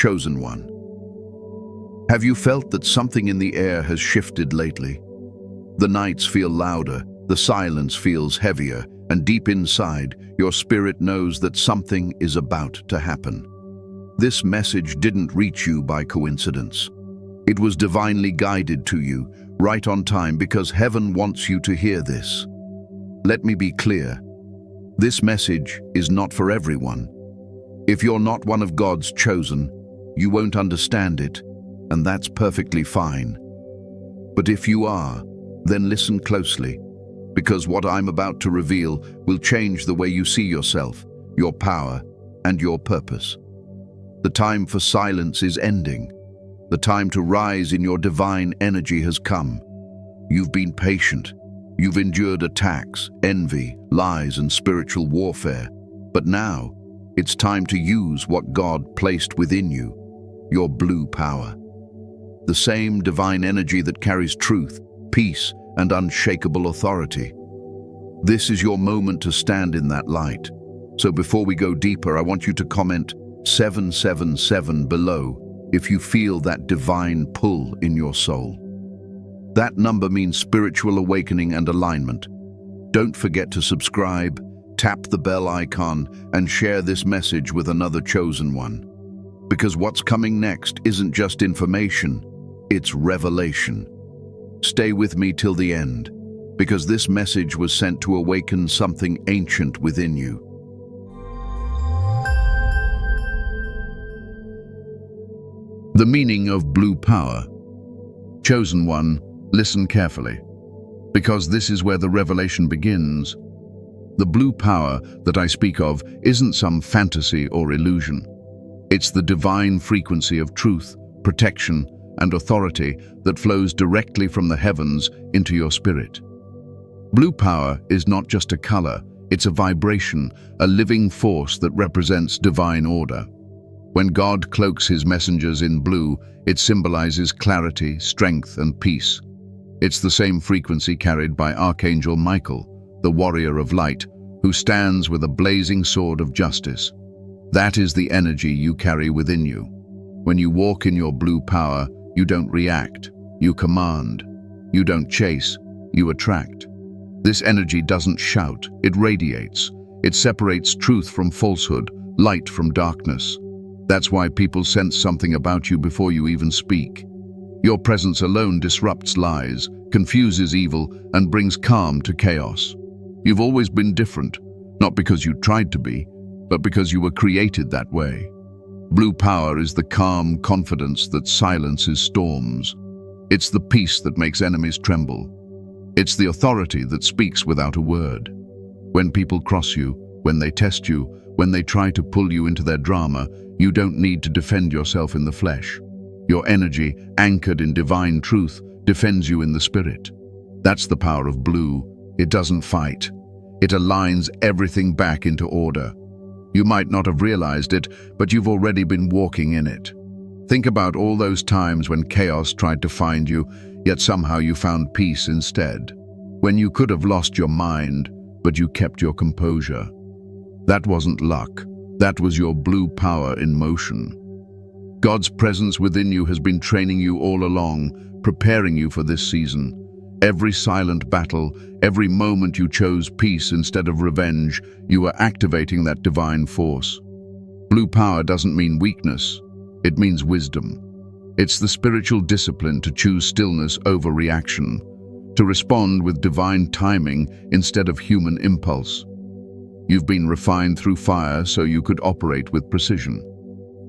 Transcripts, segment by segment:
Chosen One. Have you felt that something in the air has shifted lately? The nights feel louder, the silence feels heavier, and deep inside, your spirit knows that something is about to happen. This message didn't reach you by coincidence. It was divinely guided to you, right on time, because heaven wants you to hear this. Let me be clear. This message is not for everyone. If you're not one of God's chosen, you won't understand it, and that's perfectly fine. But if you are, then listen closely, because what I'm about to reveal will change the way you see yourself, your power, and your purpose. The time for silence is ending. The time to rise in your divine energy has come. You've been patient. You've endured attacks, envy, lies, and spiritual warfare. But now, it's time to use what God placed within you, your blue power. The same divine energy that carries truth, peace, and unshakable authority. This is your moment to stand in that light. So before we go deeper, I want you to comment 777 below if you feel that divine pull in your soul. That number means spiritual awakening and alignment. Don't forget to subscribe, tap the bell icon, and share this message with another chosen one. Because what's coming next isn't just information, it's revelation. Stay with me till the end, because this message was sent to awaken something ancient within you. The meaning of blue power. Chosen One, listen carefully, because this is where the revelation begins. The blue power that I speak of isn't some fantasy or illusion. It's the divine frequency of truth, protection, and authority that flows directly from the heavens into your spirit. Blue power is not just a color, it's a vibration, a living force that represents divine order. When God cloaks his messengers in blue, it symbolizes clarity, strength, and peace. It's the same frequency carried by Archangel Michael, the warrior of light, who stands with a blazing sword of justice. That is the energy you carry within you. When you walk in your blue power, you don't react, you command. You don't chase, you attract. This energy doesn't shout, it radiates. It separates truth from falsehood, light from darkness. That's why people sense something about you before you even speak. Your presence alone disrupts lies, confuses evil, and brings calm to chaos. You've always been different, not because you tried to be, but because you were created that way. Blue power is the calm confidence that silences storms. It's the peace that makes enemies tremble. It's the authority that speaks without a word. When people cross you, when they test you, when they try to pull you into their drama, you don't need to defend yourself in the flesh. Your energy, anchored in divine truth, defends you in the spirit. That's the power of blue. It doesn't fight. It aligns everything back into order. You might not have realized it, but you've already been walking in it. Think about all those times when chaos tried to find you, yet somehow you found peace instead. When you could have lost your mind, but you kept your composure. That wasn't luck. That was your blue power in motion. God's presence within you has been training you all along, preparing you for this season. Every silent battle, every moment you chose peace instead of revenge, you were activating that divine force. Blue power doesn't mean weakness, it means wisdom. It's the spiritual discipline to choose stillness over reaction, to respond with divine timing instead of human impulse. You've been refined through fire so you could operate with precision.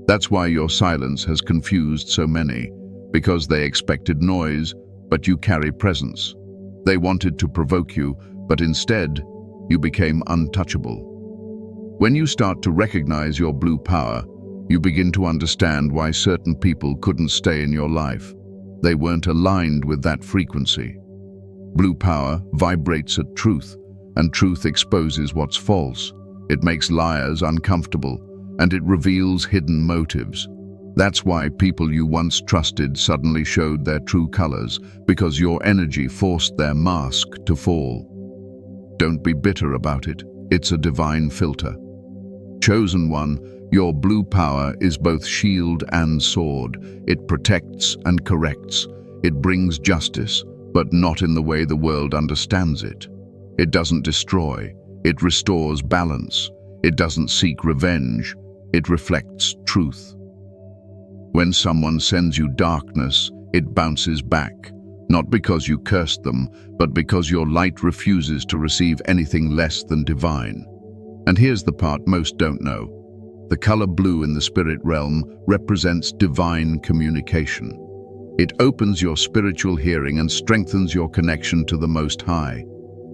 That's why your silence has confused so many, because they expected noise, but you carry presence. They wanted to provoke you, but instead, you became untouchable. When you start to recognize your blue power, you begin to understand why certain people couldn't stay in your life. They weren't aligned with that frequency. Blue power vibrates at truth, and truth exposes what's false. It makes liars uncomfortable, and it reveals hidden motives. That's why people you once trusted suddenly showed their true colors, because your energy forced their mask to fall. Don't be bitter about it. It's a divine filter. Chosen One, Your blue power is both shield and sword. It protects and corrects. It brings justice, but not in the way the world understands it. It doesn't destroy. It restores balance. It doesn't seek revenge. It reflects truth. When someone sends you darkness, it bounces back, not because you cursed them, but because your light refuses to receive anything less than divine. And here's the part most don't know. The color blue in the spirit realm represents divine communication. It opens your spiritual hearing and strengthens your connection to the Most High.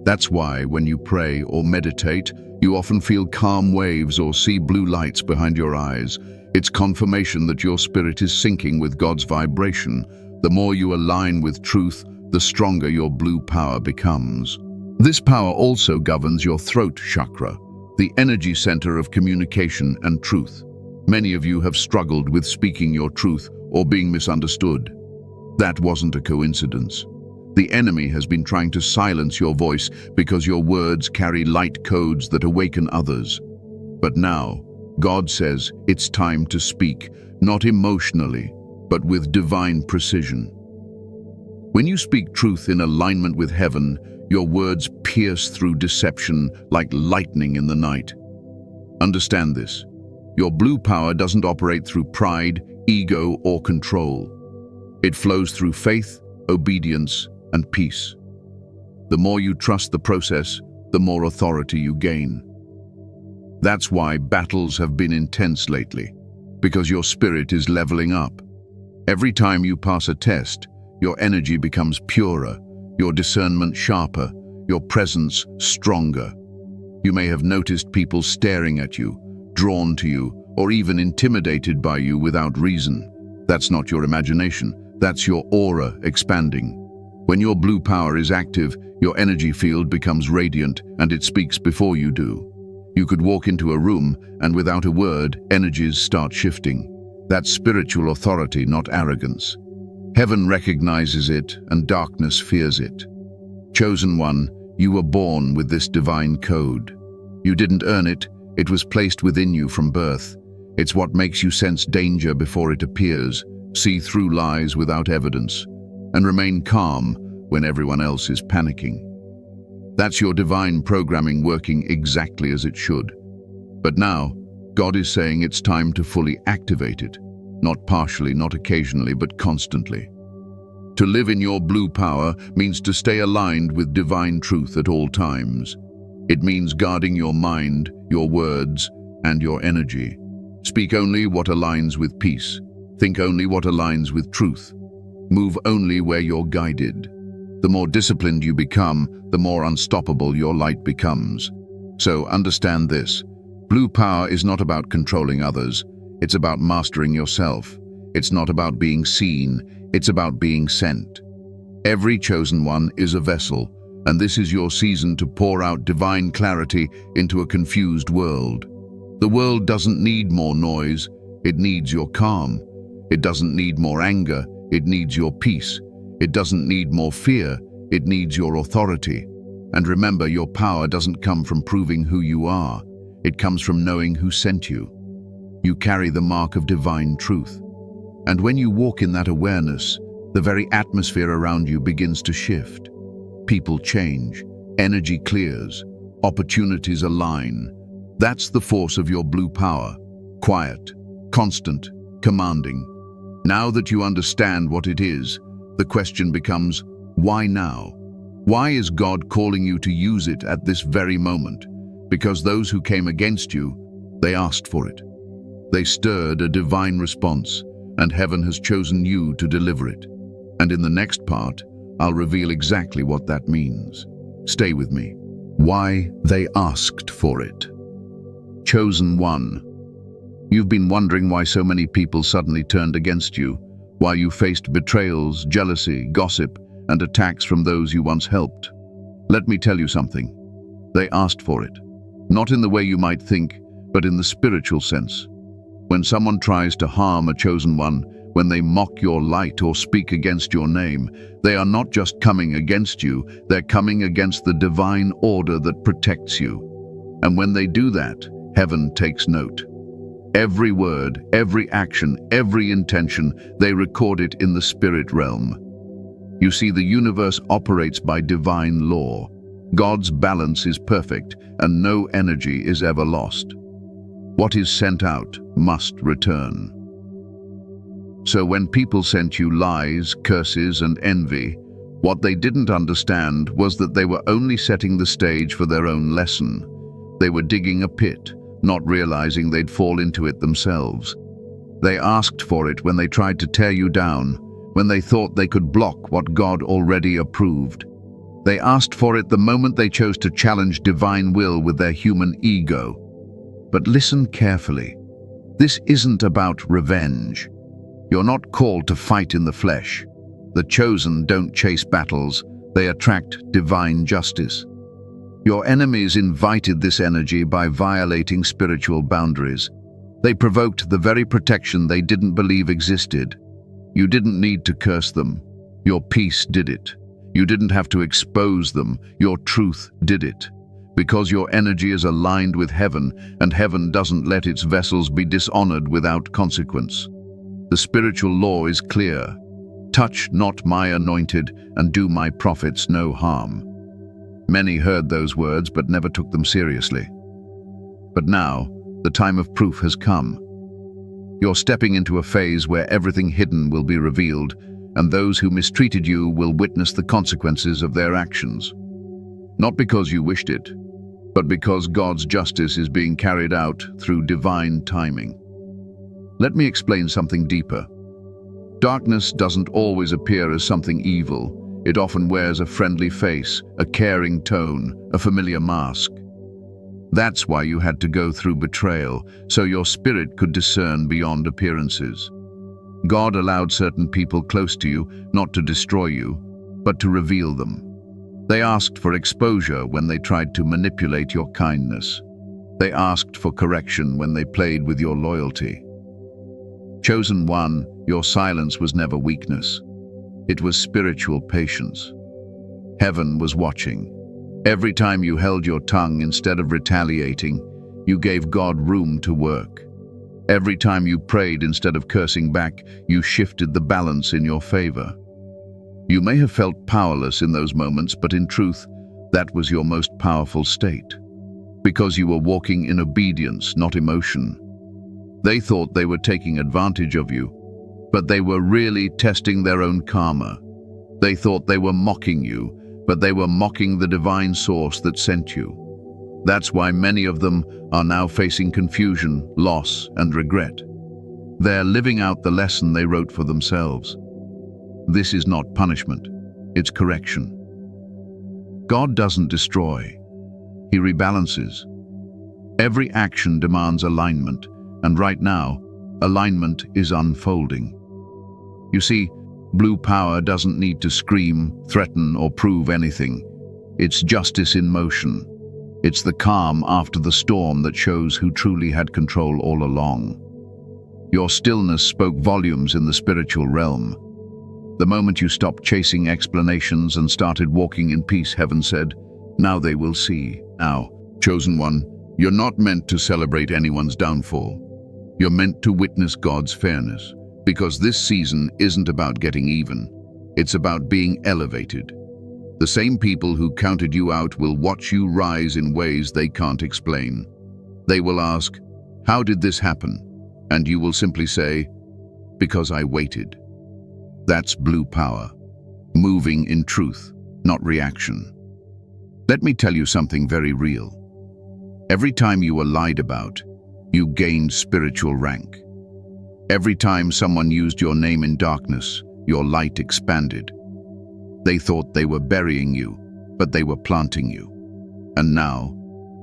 That's why when you pray or meditate, you often feel calm waves or see blue lights behind your eyes. It's confirmation that your spirit is syncing with God's vibration. The more you align with truth, the stronger your blue power becomes. This power also governs your throat chakra, the energy center of communication and truth. Many of you have struggled with speaking your truth or being misunderstood. That wasn't a coincidence. The enemy has been trying to silence your voice because your words carry light codes that awaken others. But now, God says it's time to speak, not emotionally, but with divine precision. When you speak truth in alignment with heaven, your words pierce through deception like lightning in the night. Understand this. Your blue power doesn't operate through pride, ego, or control. It flows through faith, obedience, and peace. The more you trust the process, the more authority you gain. That's why battles have been intense lately, because your spirit is leveling up. Every time you pass a test, your energy becomes purer, your discernment sharper, your presence stronger. You may have noticed people staring at you, drawn to you, or even intimidated by you without reason. That's not your imagination, that's your aura expanding. When your blue power is active, your energy field becomes radiant and it speaks before you do. You could walk into a room and without a word, energies start shifting. That's spiritual authority, not arrogance. Heaven recognizes it and darkness fears it. Chosen one, you were born with this divine code. You didn't earn it, it was placed within you from birth. It's what makes you sense danger before it appears, see through lies without evidence, and remain calm when everyone else is panicking. That's your divine programming working exactly as it should. But now, God is saying it's time to fully activate it, not partially, not occasionally, but constantly. To live in your blue power means to stay aligned with divine truth at all times. It means guarding your mind, your words, and your energy. Speak only what aligns with peace. Think only what aligns with truth. Move only where you're guided. The more disciplined you become, the more unstoppable your light becomes. So understand this. Blue power is not about controlling others. It's about mastering yourself. It's not about being seen. It's about being sent. Every chosen one is a vessel, and this is your season to pour out divine clarity into a confused world. The world doesn't need more noise. It needs your calm. It doesn't need more anger. It needs your peace. It doesn't need more fear. It needs your authority. And remember, your power doesn't come from proving who you are. It comes from knowing who sent you. You carry the mark of divine truth. And when you walk in that awareness, the very atmosphere around you begins to shift. People change, energy clears, opportunities align. That's the force of your blue power. Quiet, constant, commanding. Now that you understand what it is, the question becomes, why now? Why is God calling you to use it at this very moment? Because those who came against you, they asked for it. They stirred a divine response, and heaven has chosen you to deliver it. And in the next part, I'll reveal exactly what that means. Stay with me. Why they asked for it. Chosen one. You've been wondering why so many people suddenly turned against you, why you faced betrayals, jealousy, gossip, and attacks from those you once helped. Let me tell you something. They asked for it. Not in the way you might think, but in the spiritual sense. When someone tries to harm a chosen one, when they mock your light or speak against your name, they are not just coming against you, they're coming against the divine order that protects you. And when they do that, heaven takes note. Every word, every action, every intention, they record it in the spirit realm. You see, the universe operates by divine law. God's balance is perfect, and no energy is ever lost. What is sent out must return. So when people sent you lies, curses, and envy, what they didn't understand was that they were only setting the stage for their own lesson. They were digging a pit, not realizing they'd fall into it themselves. They asked for it when they tried to tear you down, when they thought they could block what God already approved. They asked for it the moment they chose to challenge divine will with their human ego. But listen carefully. This isn't about revenge. You're not called to fight in the flesh. The chosen don't chase battles, they attract divine justice. Your enemies invited this energy by violating spiritual boundaries. They provoked the very protection they didn't believe existed. You didn't need to curse them. Your peace did it. You didn't have to expose them. Your truth did it. Because your energy is aligned with heaven, and heaven doesn't let its vessels be dishonored without consequence. The spiritual law is clear. Touch not my anointed, and do my prophets no harm. Many heard those words but never took them seriously. But now, the time of proof has come. You're stepping into a phase where everything hidden will be revealed, and those who mistreated you will witness the consequences of their actions. Not because you wished it, but because God's justice is being carried out through divine timing. Let me explain something deeper. Darkness doesn't always appear as something evil. It often wears a friendly face, a caring tone, a familiar mask. That's why you had to go through betrayal, so your spirit could discern beyond appearances. God allowed certain people close to you not to destroy you, but to reveal them. They asked for exposure when they tried to manipulate your kindness. They asked for correction when they played with your loyalty. Chosen one, your silence was never weakness. It was spiritual patience. Heaven was watching. Every time you held your tongue instead of retaliating, you gave God room to work. Every time you prayed instead of cursing back, you shifted the balance in your favor. You may have felt powerless in those moments, but in truth, that was your most powerful state. Because you were walking in obedience, not emotion. They thought they were taking advantage of you, but they were really testing their own karma. They thought they were mocking you, but they were mocking the divine source that sent you. That's why many of them are now facing confusion, loss, and regret. They're living out the lesson they wrote for themselves. This is not punishment, it's correction. God doesn't destroy, He rebalances. Every action demands alignment, and right now, alignment is unfolding. You see, blue power doesn't need to scream, threaten, or prove anything. It's justice in motion. It's the calm after the storm that shows who truly had control all along. Your stillness spoke volumes in the spiritual realm. The moment you stopped chasing explanations and started walking in peace, heaven said, "Now they will see." Now, chosen one, you're not meant to celebrate anyone's downfall. You're meant to witness God's fairness, because this season isn't about getting even. It's about being elevated. The same people who counted you out will watch you rise in ways they can't explain. They will ask, "How did this happen?" And you will simply say, "Because I waited." That's blue power, moving in truth, not reaction. Let me tell you something very real. Every time you were lied about, you gained spiritual rank. Every time someone used your name in darkness, your light expanded. They thought they were burying you, but they were planting you. And now,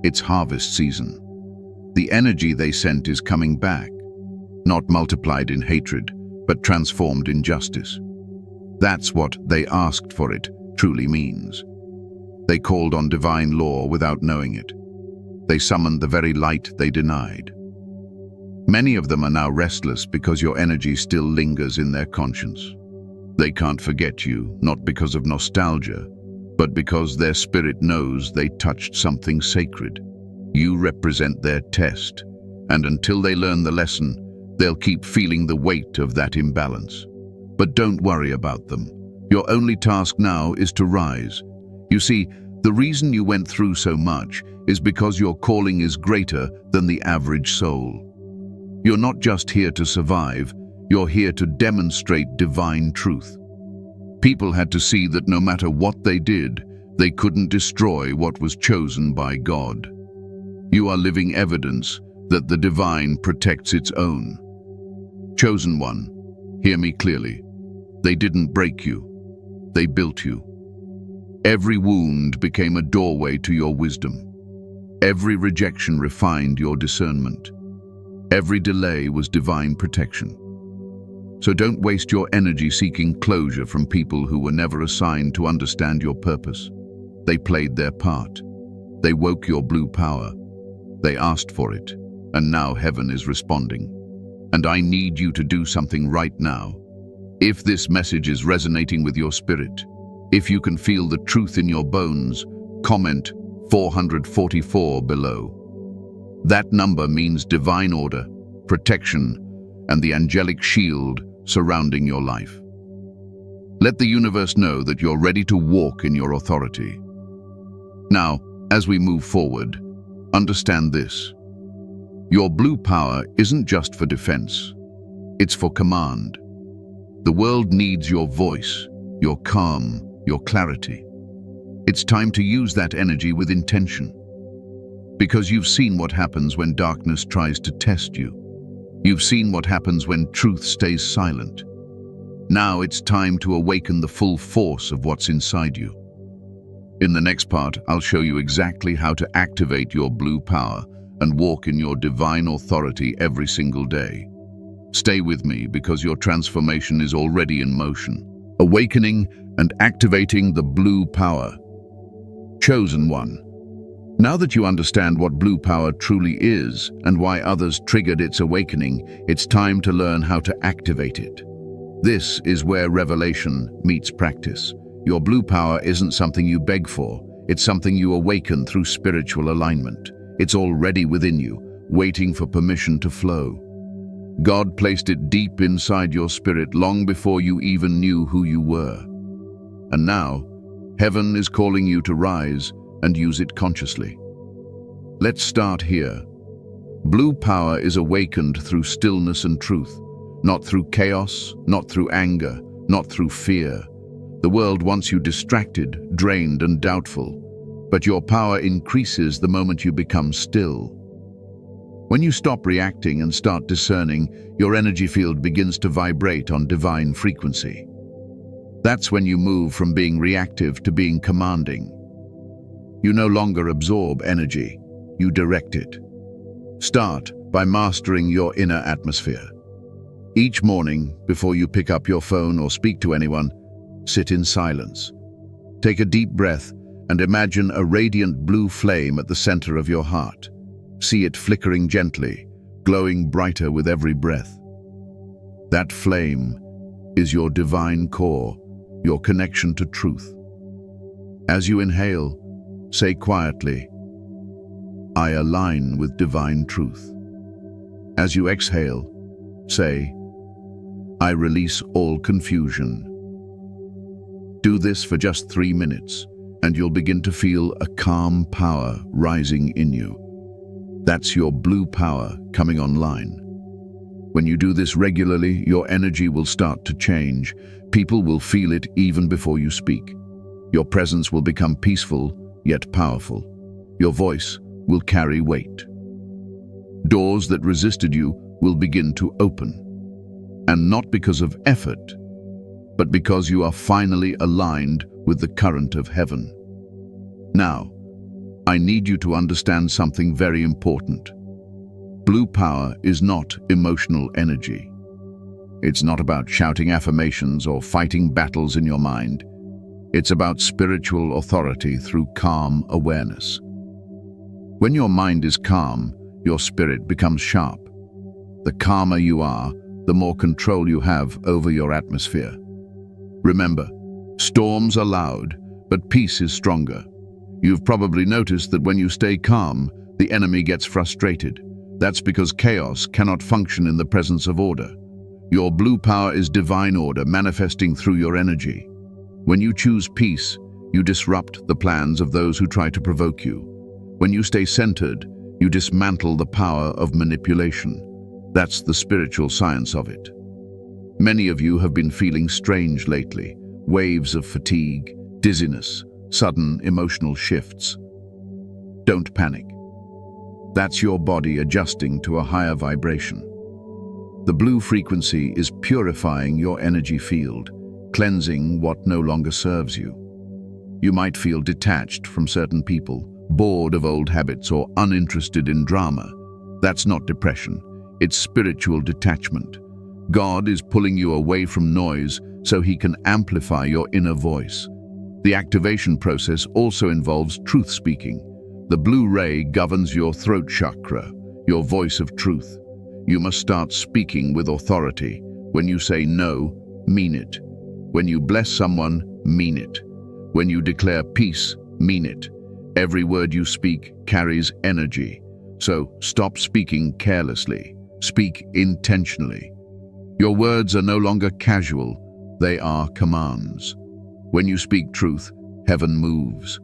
it's harvest season. The energy they sent is coming back, not multiplied in hatred, but transformed in justice. That's what "they asked for it" truly means. They called on divine law without knowing it. They summoned the very light they denied. Many of them are now restless because your energy still lingers in their conscience. They can't forget you, not because of nostalgia, but because their spirit knows they touched something sacred. You represent their test. And until they learn the lesson, they'll keep feeling the weight of that imbalance. But don't worry about them. Your only task now is to rise. You see, the reason you went through so much is because your calling is greater than the average soul. You're not just here to survive, you're here to demonstrate divine truth. People had to see that no matter what they did, they couldn't destroy what was chosen by God. You are living evidence that the divine protects its own. Chosen one, hear me clearly. They didn't break you, they built you. Every wound became a doorway to your wisdom. Every rejection refined your discernment. Every delay was divine protection. So don't waste your energy seeking closure from people who were never assigned to understand your purpose. They played their part. They woke your blue power. They asked for it, and now heaven is responding. And I need you to do something right now. If this message is resonating with your spirit, if you can feel the truth in your bones, comment 444 below. That number means divine order, protection, and the angelic shield surrounding your life. Let the universe know that you're ready to walk in your authority. Now, as we move forward, understand this. Your blue power isn't just for defense. It's for command. The world needs your voice, your calm, your clarity. It's time to use that energy with intention. Because you've seen what happens when darkness tries to test you. You've seen what happens when truth stays silent. Now it's time to awaken the full force of what's inside you. In the next part, I'll show you exactly how to activate your blue power and walk in your divine authority every single day. Stay with me because your transformation is already in motion. Awakening and activating the blue power. Chosen one. Now that you understand what blue power truly is and why others triggered its awakening, it's time to learn how to activate it. This is where revelation meets practice. Your blue power isn't something you beg for, it's something you awaken through spiritual alignment. It's already within you, waiting for permission to flow. God placed it deep inside your spirit long before you even knew who you were. And now, heaven is calling you to rise and use it consciously. Let's start here. Blue power is awakened through stillness and truth, not through chaos, not through anger, not through fear. The world wants you distracted, drained, and doubtful, but your power increases the moment you become still. When you stop reacting and start discerning, your energy field begins to vibrate on divine frequency. That's when you move from being reactive to being commanding. You no longer absorb energy, you direct it. Start by mastering your inner atmosphere. Each morning, before you pick up your phone or speak to anyone, sit in silence. Take a deep breath and imagine a radiant blue flame at the center of your heart. See it flickering gently, glowing brighter with every breath. That flame is your divine core, your connection to truth. As you inhale, say quietly, I align with divine truth. As you exhale, say, I release all confusion. Do this for just 3 minutes, and you'll begin to feel a calm power rising in you. That's your blue power coming online. When you do this regularly, your energy will start to change. People will feel it even before you speak. Your presence will become peaceful, yet powerful. Your voice will carry weight. Doors that resisted you will begin to open. And not because of effort, but because you are finally aligned with the current of heaven. Now, I need you to understand something very important. Blue power is not emotional energy. It's not about shouting affirmations or fighting battles in your mind. It's about spiritual authority through calm awareness. When your mind is calm, your spirit becomes sharp. The calmer you are, the more control you have over your atmosphere. Remember, storms are loud, but peace is stronger. You've probably noticed that when you stay calm, the enemy gets frustrated. That's because chaos cannot function in the presence of order. Your blue power is divine order manifesting through your energy. When you choose peace, you disrupt the plans of those who try to provoke you. When you stay centered, you dismantle the power of manipulation. That's the spiritual science of it. Many of you have been feeling strange lately, waves of fatigue, dizziness, sudden emotional shifts. Don't panic. That's your body adjusting to a higher vibration. The blue frequency is purifying your energy field, cleansing what no longer serves you. You might feel detached from certain people, bored of old habits, or uninterested in drama. That's not depression, it's spiritual detachment. God is pulling you away from noise so He can amplify your inner voice. The activation process also involves truth speaking. The blue ray governs your throat chakra, your voice of truth. You must start speaking with authority. When you say no, mean it. When you bless someone, mean it. When you declare peace, mean it. Every word you speak carries energy. So stop speaking carelessly. Speak intentionally. Your words are no longer casual, they are commands. When you speak truth, heaven moves.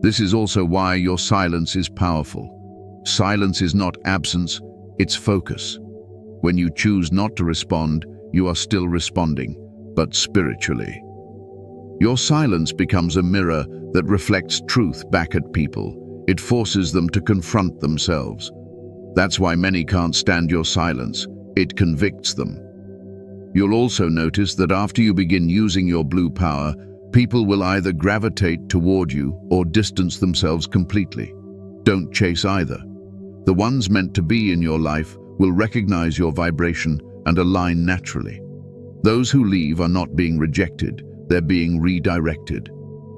This is also why your silence is powerful. Silence is not absence, it's focus. When you choose not to respond, you are still responding, but spiritually. Your silence becomes a mirror that reflects truth back at people. It forces them to confront themselves. That's why many can't stand your silence. It convicts them. You'll also notice that after you begin using your blue power, people will either gravitate toward you or distance themselves completely. Don't chase either. The ones meant to be in your life will recognize your vibration and align naturally. Those who leave are not being rejected, they're being redirected.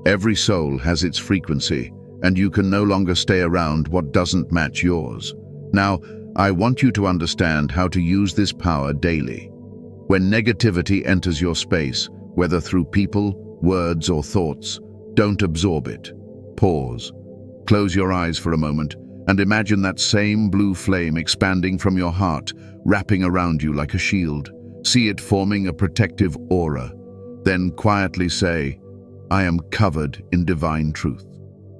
Every soul has its frequency, and you can no longer stay around what doesn't match yours. Now, I want you to understand how to use this power daily. When negativity enters your space, whether through people, words, or thoughts, don't absorb it. Pause. Close your eyes for a moment and imagine that same blue flame expanding from your heart, wrapping around you like a shield. See it forming a protective aura. Then quietly say, "I am covered in divine truth.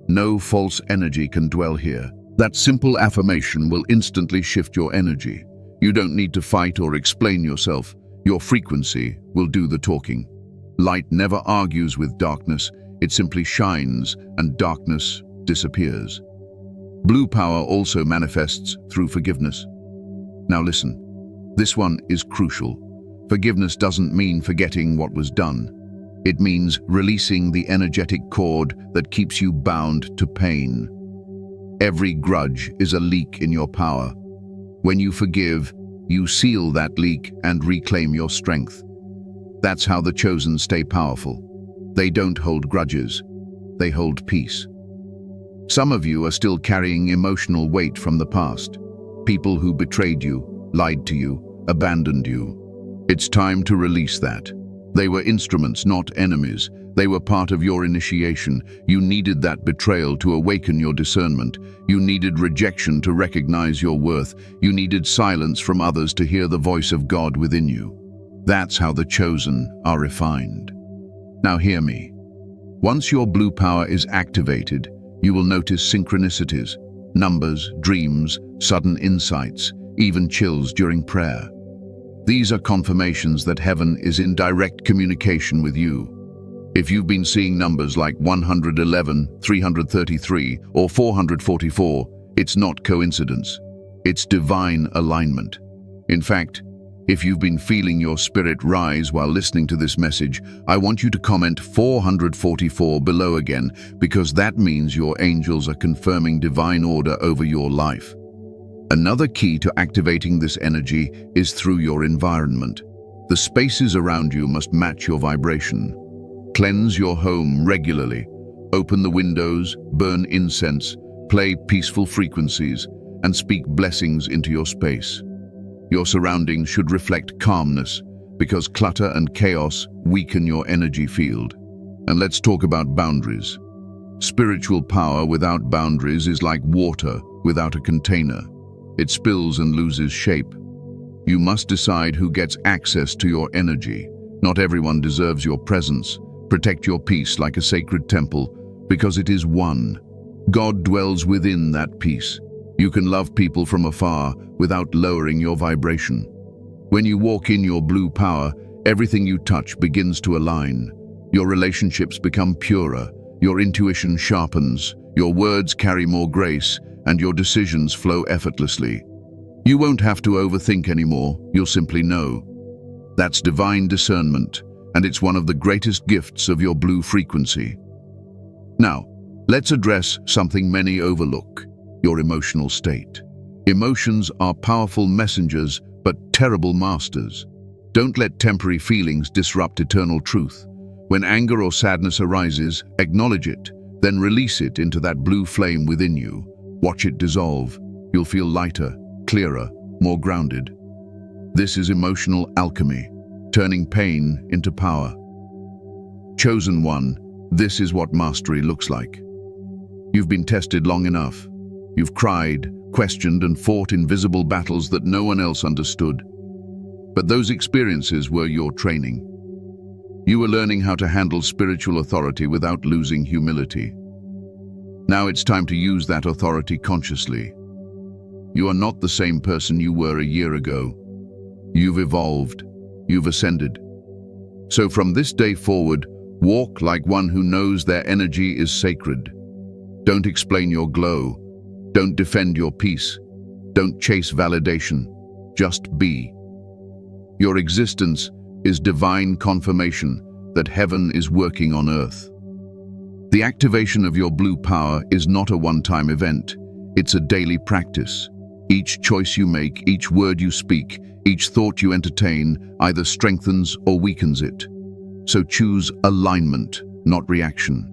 No false energy can dwell here." That simple affirmation will instantly shift your energy. You don't need to fight or explain yourself. Your frequency will do the talking. Light never argues with darkness. It simply shines, and darkness disappears. Blue power also manifests through forgiveness. Now listen, this one is crucial. Forgiveness doesn't mean forgetting what was done. It means releasing the energetic cord that keeps you bound to pain. Every grudge is a leak in your power. When you forgive, you seal that leak and reclaim your strength. That's how the chosen stay powerful. They don't hold grudges, they hold peace. Some of you are still carrying emotional weight from the past. People who betrayed you, lied to you, abandoned you. It's time to release that. They were instruments, not enemies. They were part of your initiation. You needed that betrayal to awaken your discernment. You needed rejection to recognize your worth. You needed silence from others to hear the voice of God within you. That's how the chosen are refined. Now hear me. Once your blue power is activated, you will notice synchronicities, numbers, dreams, sudden insights, even chills during prayer. These are confirmations that heaven is in direct communication with you. If you've been seeing numbers like 111, 333, or 444, it's not coincidence. It's divine alignment. In fact, if you've been feeling your spirit rise while listening to this message, I want you to comment 444 below again, because that means your angels are confirming divine order over your life. Another key to activating this energy is through your environment. The spaces around you must match your vibration. Cleanse your home regularly. Open the windows, burn incense, play peaceful frequencies, and speak blessings into your space. Your surroundings should reflect calmness, because clutter and chaos weaken your energy field. And let's talk about boundaries. Spiritual power without boundaries is like water without a container. It spills and loses shape. You must decide who gets access to your energy. Not everyone deserves your presence. Protect your peace like a sacred temple, because it is one. God dwells within that peace. You can love people from afar without lowering your vibration. When you walk in your blue power, everything you touch begins to align. Your relationships become purer, your intuition sharpens, your words carry more grace, and your decisions flow effortlessly. You won't have to overthink anymore, you'll simply know. That's divine discernment, and it's one of the greatest gifts of your blue frequency. Now, let's address something many overlook: your emotional state. Emotions are powerful messengers, but terrible masters. Don't let temporary feelings disrupt eternal truth. When anger or sadness arises, acknowledge it, then release it into that blue flame within you. Watch it dissolve. You'll feel lighter, clearer, more grounded. This is emotional alchemy, turning pain into power. Chosen one, this is what mastery looks like. You've been tested long enough. You've cried, questioned, and fought invisible battles that no one else understood. But those experiences were your training. You were learning how to handle spiritual authority without losing humility. Now it's time to use that authority consciously. You are not the same person you were a year ago. You've evolved. You've ascended. So from this day forward, walk like one who knows their energy is sacred. Don't explain your glow. Don't defend your peace. Don't chase validation. Just be. Your existence is divine confirmation that heaven is working on earth. The activation of your blue power is not a one-time event. It's a daily practice. Each choice you make, each word you speak, each thought you entertain either strengthens or weakens it. So choose alignment, not reaction.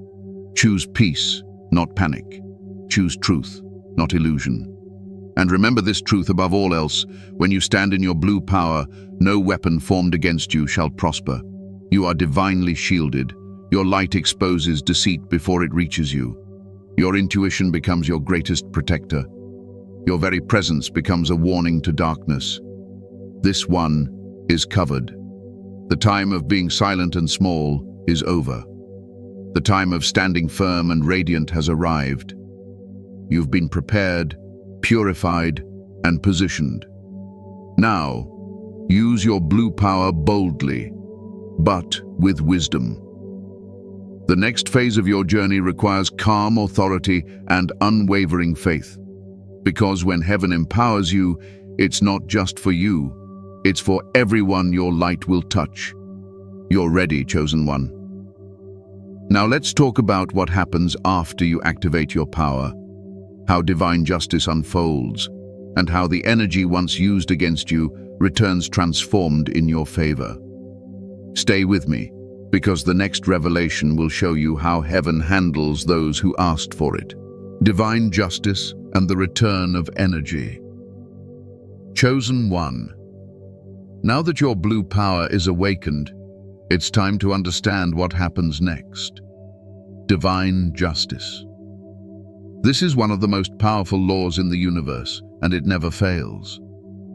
Choose peace, not panic. Choose truth, not illusion. And remember this truth above all else: when you stand in your blue power, no weapon formed against you shall prosper. You are divinely shielded. Your light exposes deceit before it reaches you. Your intuition becomes your greatest protector. Your very presence becomes a warning to darkness. This one is covered. The time of being silent and small is over. The time of standing firm and radiant has arrived. You've been prepared, purified, and positioned. Now, use your blue power boldly, but with wisdom. The next phase of your journey requires calm authority and unwavering faith. Because when heaven empowers you, it's not just for you, it's for everyone your light will touch. You're ready, chosen one. Now let's talk about what happens after you activate your power, how divine justice unfolds, and how the energy once used against you returns transformed in your favor. Stay with me, because the next revelation will show you how heaven handles those who asked for it. Divine justice and the return of energy. Chosen one. Now that your blue power is awakened, it's time to understand what happens next. Divine justice. This is one of the most powerful laws in the universe, and it never fails.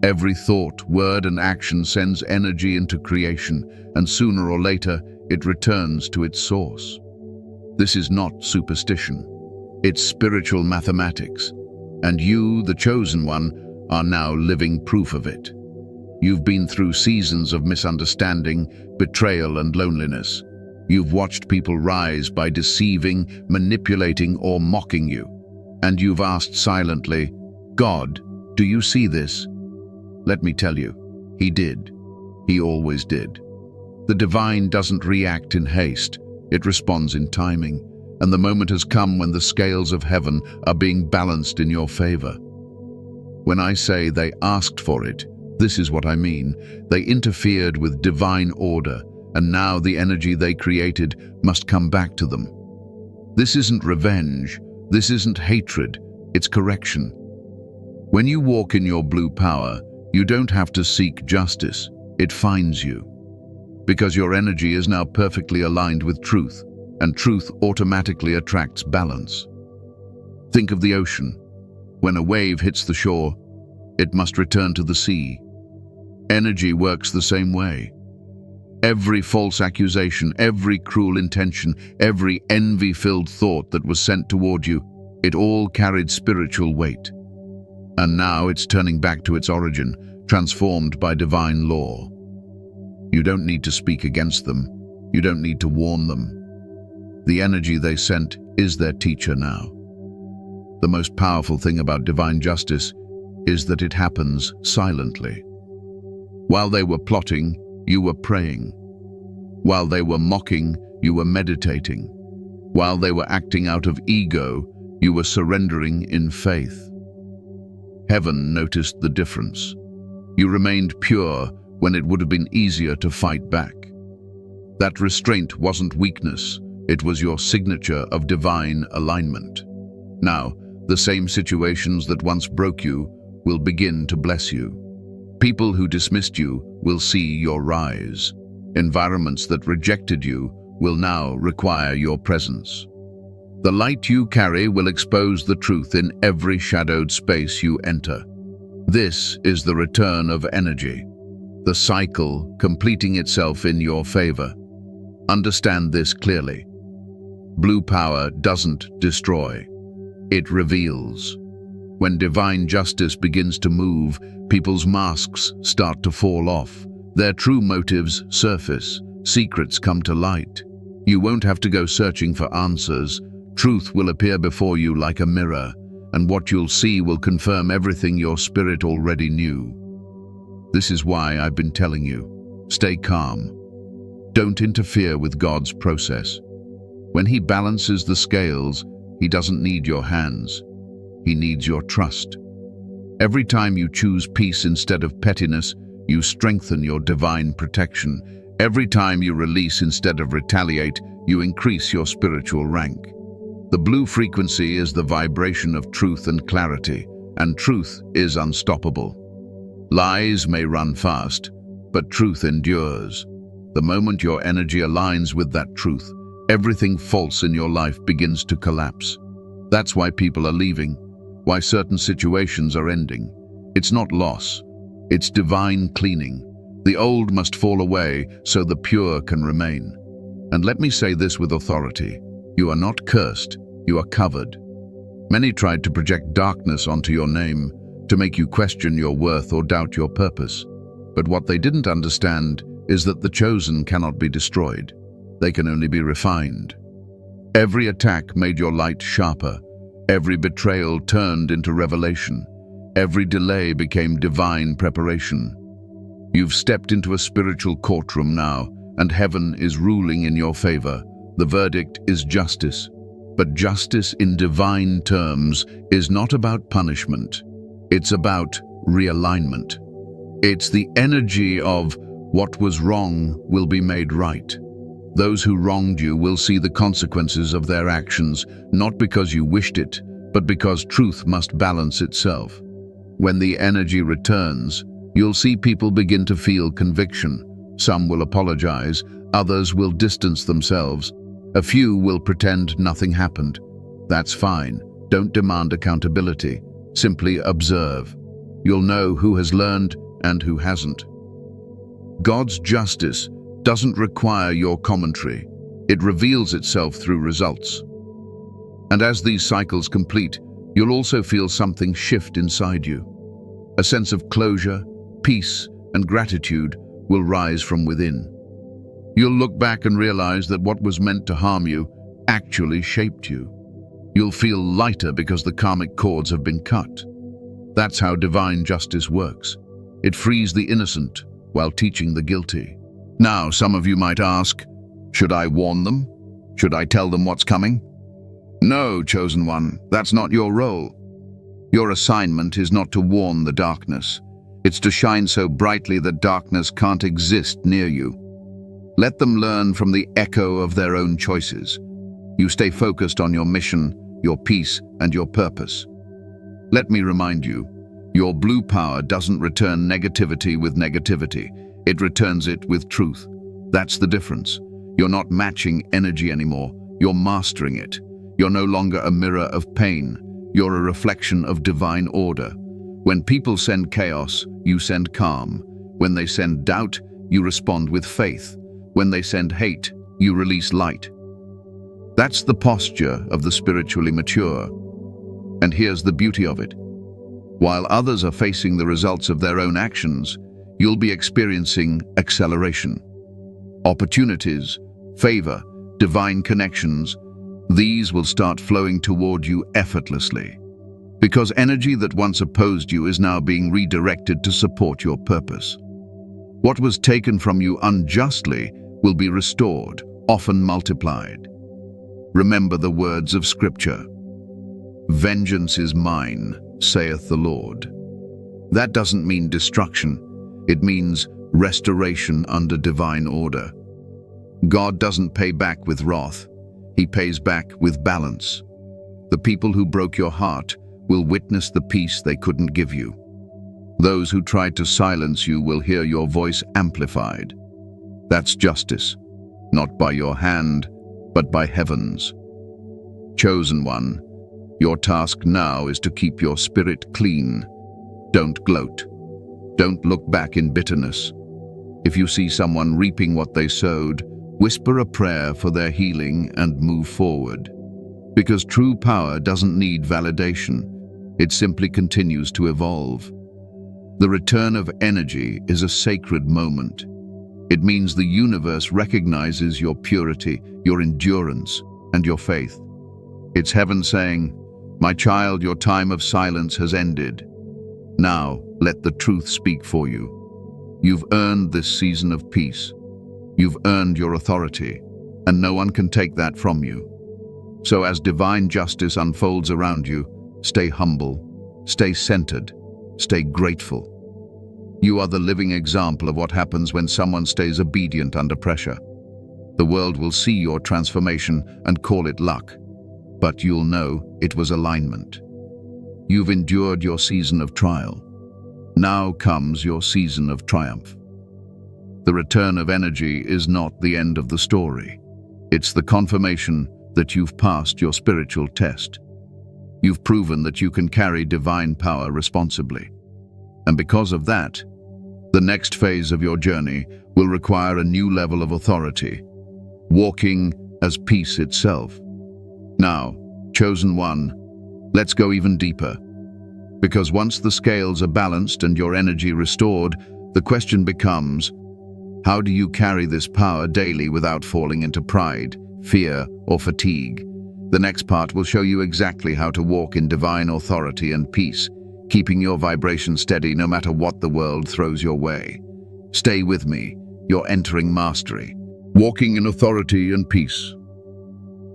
Every thought, word, and action sends energy into creation, and sooner or later, it returns to its source. This is not superstition. It's spiritual mathematics, and you, the chosen one, are now living proof of it. You've been through seasons of misunderstanding, betrayal, and loneliness. You've watched people rise by deceiving, manipulating, or mocking you. And you've asked silently, "God, do you see this?" Let me tell you, He did. He always did. The divine doesn't react in haste. It responds in timing. And the moment has come when the scales of heaven are being balanced in your favor. When I say they asked for it, this is what I mean. They interfered with divine order, and now the energy they created must come back to them. This isn't revenge. This isn't hatred. It's correction. When you walk in your blue power, you don't have to seek justice. It finds you. Because your energy is now perfectly aligned with truth, and truth automatically attracts balance. Think of the ocean. When a wave hits the shore, it must return to the sea. Energy works the same way. Every false accusation, every cruel intention, every envy-filled thought that was sent toward you, it all carried spiritual weight. And now it's turning back to its origin, transformed by divine law. You don't need to speak against them. You don't need to warn them. The energy they sent is their teacher now. The most powerful thing about divine justice is that it happens silently. While they were plotting, you were praying. While they were mocking, you were meditating. While they were acting out of ego, you were surrendering in faith. Heaven noticed the difference. You remained pure when it would have been easier to fight back. That restraint wasn't weakness, it was your signature of divine alignment. Now, the same situations that once broke you will begin to bless you. People who dismissed you will see your rise. Environments that rejected you will now require your presence. The light you carry will expose the truth in every shadowed space you enter. This is the return of energy, the cycle completing itself in your favor. Understand this clearly. Blue power doesn't destroy, it reveals. When divine justice begins to move, people's masks start to fall off. Their true motives surface, secrets come to light. You won't have to go searching for answers. Truth will appear before you like a mirror, and what you'll see will confirm everything your spirit already knew. This is why I've been telling you, stay calm. Don't interfere with God's process. When He balances the scales, He doesn't need your hands. He needs your trust. Every time you choose peace instead of pettiness, you strengthen your divine protection. Every time you release instead of retaliate, you increase your spiritual rank. The blue frequency is the vibration of truth and clarity, and truth is unstoppable. Lies may run fast, but truth endures. The moment your energy aligns with that truth, everything false in your life begins to collapse. That's why people are leaving, why certain situations are ending. It's not loss, it's divine cleaning. The old must fall away so the pure can remain. And let me say this with authority. You are not cursed, you are covered. Many tried to project darkness onto your name, to make you question your worth or doubt your purpose. But what they didn't understand is that the chosen cannot be destroyed. They can only be refined. Every attack made your light sharper. Every betrayal turned into revelation. Every delay became divine preparation. You've stepped into a spiritual courtroom now, and heaven is ruling in your favor. The verdict is justice. But justice in divine terms is not about punishment. It's about realignment. It's the energy of what was wrong will be made right. Those who wronged you will see the consequences of their actions, not because you wished it, but because truth must balance itself. When the energy returns, you'll see people begin to feel conviction. Some will apologize, others will distance themselves. A few will pretend nothing happened. That's fine. Don't demand accountability. Simply observe. You'll know who has learned and who hasn't. God's justice doesn't require your commentary. It reveals itself through results. And as these cycles complete, you'll also feel something shift inside you. A sense of closure, peace, and gratitude will rise from within. You'll look back and realize that what was meant to harm you actually shaped you. You'll feel lighter because the karmic cords have been cut. That's how divine justice works. It frees the innocent while teaching the guilty. Now, some of you might ask, should I warn them? Should I tell them what's coming? No, chosen one, that's not your role. Your assignment is not to warn the darkness. It's to shine so brightly that darkness can't exist near you. Let them learn from the echo of their own choices. You stay focused on your mission, your peace, and your purpose. Let me remind you, your blue power doesn't return negativity with negativity. It returns it with truth. That's the difference. You're not matching energy anymore. You're mastering it. You're no longer a mirror of pain. You're a reflection of divine order. When people send chaos, you send calm. When they send doubt, you respond with faith. When they send hate, you release light. That's the posture of the spiritually mature. And here's the beauty of it. While others are facing the results of their own actions, you'll be experiencing acceleration. Opportunities, favor, divine connections, these will start flowing toward you effortlessly. Because energy that once opposed you is now being redirected to support your purpose. What was taken from you unjustly will be restored, often multiplied. Remember the words of Scripture. Vengeance is mine, saith the Lord. That doesn't mean destruction. It means restoration under divine order. God doesn't pay back with wrath. He pays back with balance. The people who broke your heart will witness the peace they couldn't give you. Those who tried to silence you will hear your voice amplified. That's justice, not by your hand, but by heaven's. Chosen one, your task now is to keep your spirit clean. Don't gloat. Don't look back in bitterness. If you see someone reaping what they sowed, whisper a prayer for their healing and move forward. Because true power doesn't need validation. It simply continues to evolve. The return of energy is a sacred moment. It means the universe recognizes your purity, your endurance, and your faith. It's heaven saying, "My child, your time of silence has ended. Now, let the truth speak for you. You've earned this season of peace. You've earned your authority, and no one can take that from you." So as divine justice unfolds around you, stay humble, stay centered, stay grateful. You are the living example of what happens when someone stays obedient under pressure. The world will see your transformation and call it luck, but you'll know it was alignment. You've endured your season of trial. Now comes your season of triumph. The return of energy is not the end of the story. It's the confirmation that you've passed your spiritual test. You've proven that you can carry divine power responsibly. And because of that, the next phase of your journey will require a new level of authority, walking as peace itself. Now, chosen one, let's go even deeper. Because once the scales are balanced and your energy restored, the question becomes, how do you carry this power daily without falling into pride, fear, or fatigue? The next part will show you exactly how to walk in divine authority and peace, keeping your vibration steady no matter what the world throws your way. Stay with me, you're entering mastery. Walking in authority and peace.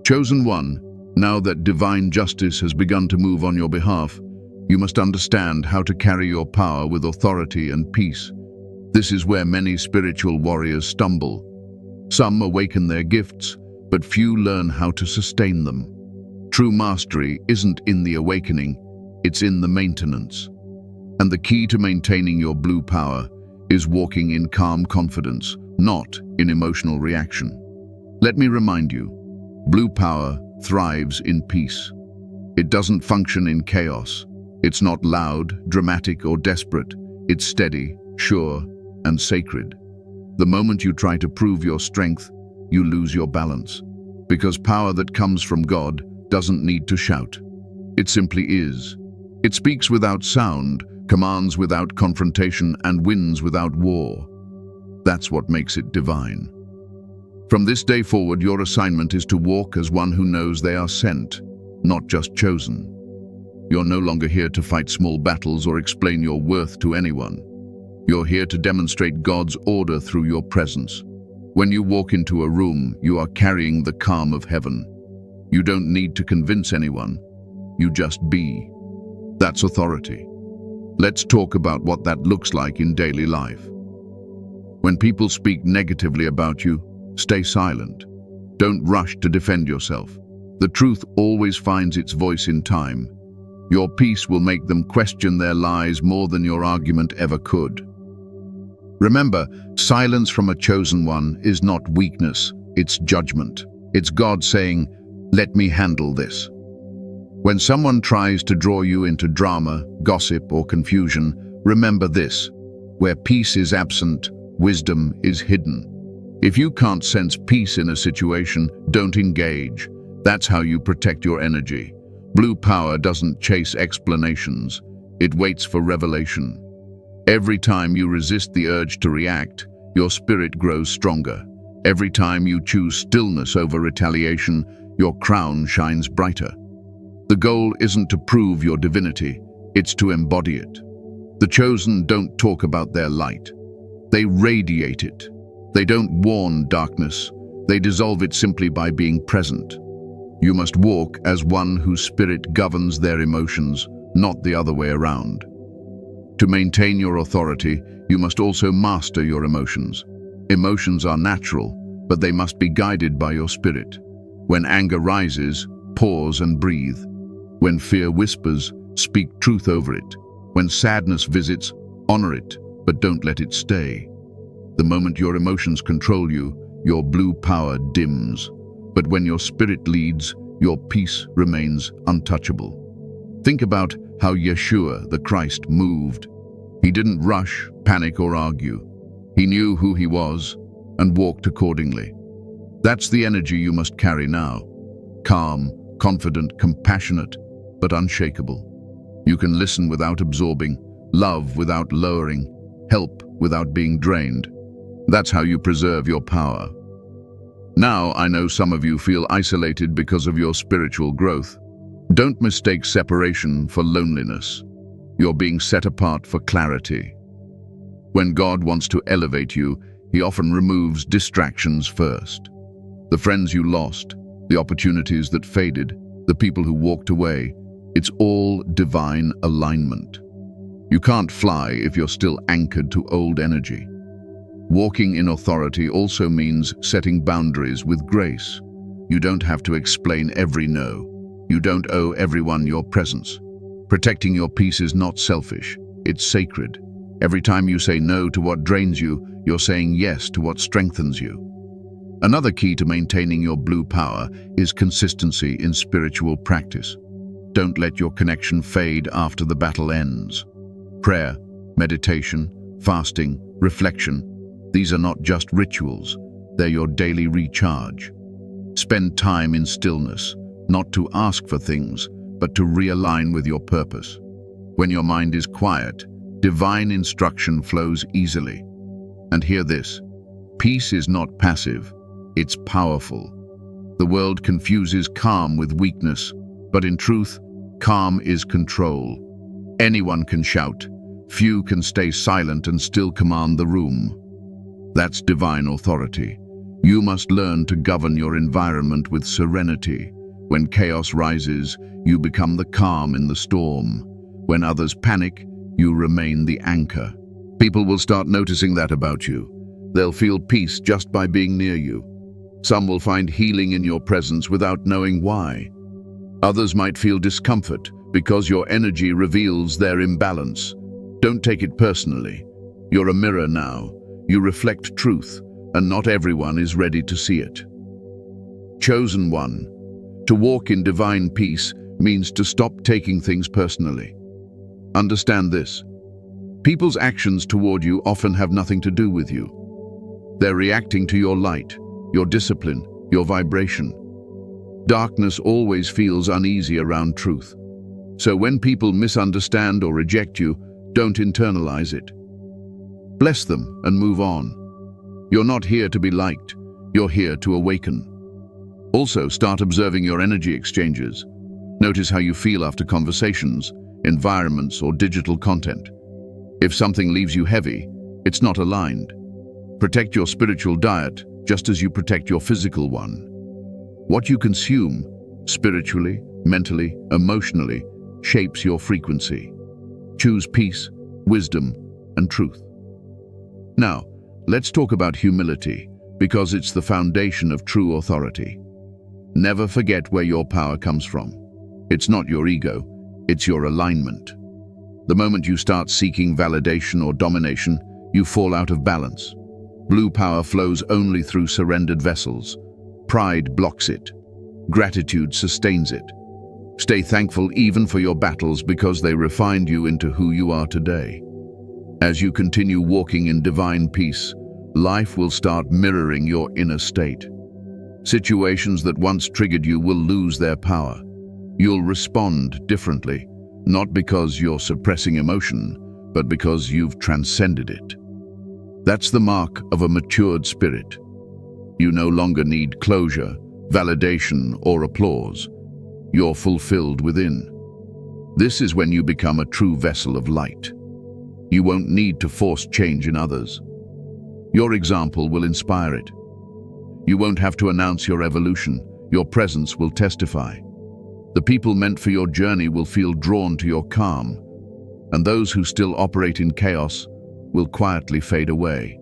Chosen one, now that divine justice has begun to move on your behalf, you must understand how to carry your power with authority and peace. This is where many spiritual warriors stumble. Some awaken their gifts, but few learn how to sustain them. True mastery isn't in the awakening, it's in the maintenance. And the key to maintaining your blue power is walking in calm confidence, not in emotional reaction. Let me remind you, blue power thrives in peace. It doesn't function in chaos. It's not loud, dramatic, or desperate. It's steady, sure, and sacred. The moment you try to prove your strength, you lose your balance. Because power that comes from God doesn't need to shout. It simply is. It speaks without sound, commands without confrontation, and wins without war. That's what makes it divine. From this day forward, your assignment is to walk as one who knows they are sent, not just chosen. You're no longer here to fight small battles or explain your worth to anyone. You're here to demonstrate God's order through your presence. When you walk into a room, you are carrying the calm of heaven. You don't need to convince anyone. You just be. That's authority. Let's talk about what that looks like in daily life. When people speak negatively about you, stay silent. Don't rush to defend yourself. The truth always finds its voice in time. Your peace will make them question their lies more than your argument ever could. Remember, silence from a chosen one is not weakness, it's judgment. It's God saying, "Let me handle this." When someone tries to draw you into drama, gossip, or confusion, remember this: where peace is absent, wisdom is hidden. If you can't sense peace in a situation, don't engage. That's how you protect your energy. Blue power doesn't chase explanations. It waits for revelation. Every time you resist the urge to react, your spirit grows stronger. Every time you choose stillness over retaliation, your crown shines brighter. The goal isn't to prove your divinity, it's to embody it. The chosen don't talk about their light. They radiate it. They don't warn darkness. They dissolve it simply by being present. You must walk as one whose spirit governs their emotions, not the other way around. To maintain your authority, you must also master your emotions. Emotions are natural, but they must be guided by your spirit. When anger rises, pause and breathe. When fear whispers, speak truth over it. When sadness visits, honor it, but don't let it stay. The moment your emotions control you, your blue power dims. But when your spirit leads, your peace remains untouchable. Think about how Yeshua, the Christ, moved. He didn't rush, panic, or argue. He knew who he was and walked accordingly. That's the energy you must carry now. Calm, confident, compassionate, but unshakable. You can listen without absorbing, love without lowering, help without being drained. That's how you preserve your power. Now, I know some of you feel isolated because of your spiritual growth. Don't mistake separation for loneliness. You're being set apart for clarity. When God wants to elevate you, He often removes distractions first. The friends you lost, the opportunities that faded, the people who walked away, it's all divine alignment. You can't fly if you're still anchored to old energy. Walking in authority also means setting boundaries with grace. You don't have to explain every no. You don't owe everyone your presence. Protecting your peace is not selfish, it's sacred. Every time you say no to what drains you, you're saying yes to what strengthens you. Another key to maintaining your blue power is consistency in spiritual practice. Don't let your connection fade after the battle ends. Prayer, meditation, fasting, reflection, these are not just rituals, they're your daily recharge. Spend time in stillness, not to ask for things, but to realign with your purpose. When your mind is quiet, divine instruction flows easily. And hear this, peace is not passive, it's powerful. The world confuses calm with weakness, but in truth, calm is control. Anyone can shout, few can stay silent and still command the room. That's divine authority. You must learn to govern your environment with serenity. When chaos rises, you become the calm in the storm. When others panic, you remain the anchor. People will start noticing that about you. They'll feel peace just by being near you. Some will find healing in your presence without knowing why. Others might feel discomfort because your energy reveals their imbalance. Don't take it personally. You're a mirror now. You reflect truth, and not everyone is ready to see it. Chosen one. To walk in divine peace means to stop taking things personally. Understand this. People's actions toward you often have nothing to do with you. They're reacting to your light, your discipline, your vibration. Darkness always feels uneasy around truth. So when people misunderstand or reject you, don't internalize it. Bless them and move on. You're not here to be liked, you're here to awaken. Also, start observing your energy exchanges. Notice how you feel after conversations, environments, or digital content. If something leaves you heavy, it's not aligned. Protect your spiritual diet just as you protect your physical one. What you consume, spiritually, mentally, emotionally, shapes your frequency. Choose peace, wisdom, and truth. Now, let's talk about humility, because it's the foundation of true authority. Never forget where your power comes from. It's not your ego, it's your alignment. The moment you start seeking validation or domination, you fall out of balance. Blue power flows only through surrendered vessels. Pride blocks it. Gratitude sustains it. Stay thankful even for your battles because they refined you into who you are today. As you continue walking in divine peace, life will start mirroring your inner state. Situations that once triggered you will lose their power. You'll respond differently, not because you're suppressing emotion, but because you've transcended it. That's the mark of a matured spirit. You no longer need closure, validation, or applause. You're fulfilled within. This is when you become a true vessel of light. You won't need to force change in others. Your example will inspire it. You won't have to announce your evolution. Your presence will testify. The people meant for your journey will feel drawn to your calm, and those who still operate in chaos will quietly fade away.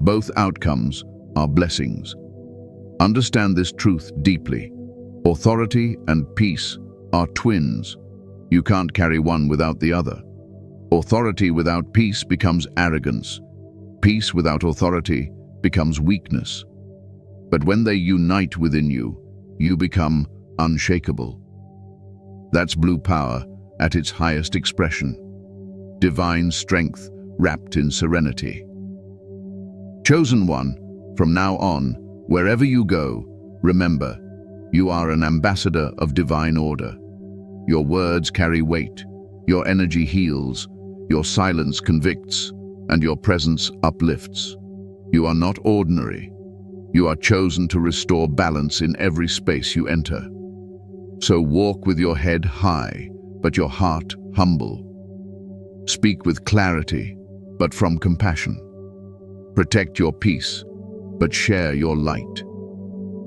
Both outcomes are blessings. Understand this truth deeply. Authority and peace are twins. You can't carry one without the other. Authority without peace becomes arrogance. Peace without authority becomes weakness. But when they unite within you, you become unshakable. That's blue power at its highest expression. Divine strength wrapped in serenity. Chosen one, from now on, wherever you go, remember, you are an ambassador of divine order. Your words carry weight, your energy heals, your silence convicts, and your presence uplifts. You are not ordinary. You are chosen to restore balance in every space you enter. So walk with your head high, but your heart humble. Speak with clarity, but from compassion. Protect your peace, but share your light.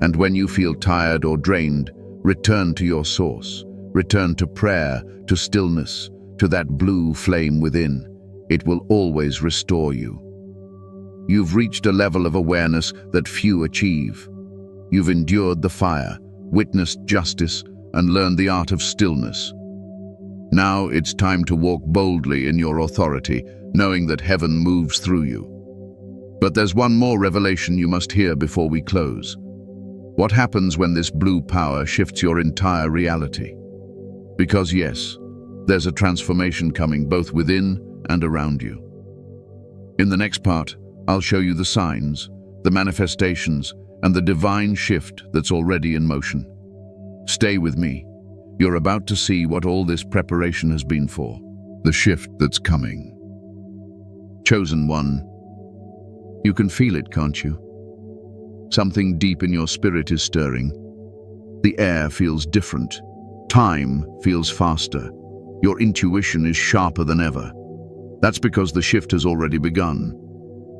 And when you feel tired or drained, return to your source. Return to prayer, to stillness, to that blue flame within. It will always restore you. You've reached a level of awareness that few achieve. You've endured the fire, witnessed justice, and learned the art of stillness. Now it's time to walk boldly in your authority, knowing that heaven moves through you. But there's one more revelation you must hear before we close. What happens when this blue power shifts your entire reality? Because yes, there's a transformation coming both within and around you. In the next part, I'll show you the signs, the manifestations, and the divine shift that's already in motion. Stay with me. You're about to see what all this preparation has been for. The shift that's coming. Chosen one. You can feel it, can't you? Something deep in your spirit is stirring. The air feels different. Time feels faster. Your intuition is sharper than ever. That's because the shift has already begun.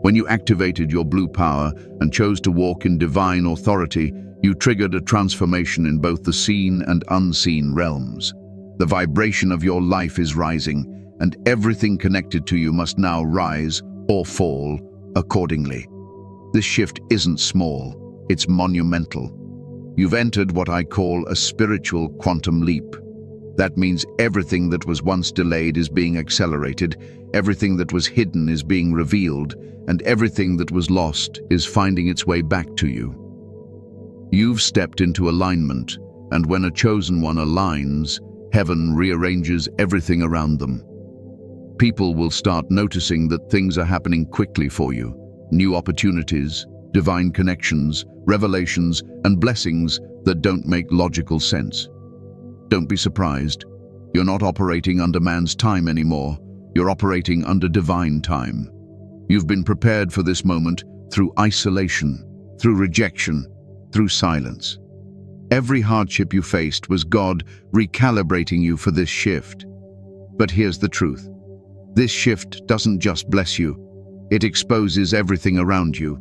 When you activated your blue power and chose to walk in divine authority, you triggered a transformation in both the seen and unseen realms. The vibration of your life is rising, and everything connected to you must now rise or fall accordingly. This shift isn't small, it's monumental. You've entered what I call a spiritual quantum leap. That means everything that was once delayed is being accelerated, everything that was hidden is being revealed, and everything that was lost is finding its way back to you. You've stepped into alignment, and when a chosen one aligns, heaven rearranges everything around them. People will start noticing that things are happening quickly for you. New opportunities, divine connections, revelations, and blessings that don't make logical sense. Don't be surprised. You're not operating under man's time anymore. You're operating under divine time. You've been prepared for this moment through isolation, through rejection, through silence. Every hardship you faced was God recalibrating you for this shift. But here's the truth. This shift doesn't just bless you. It exposes everything around you.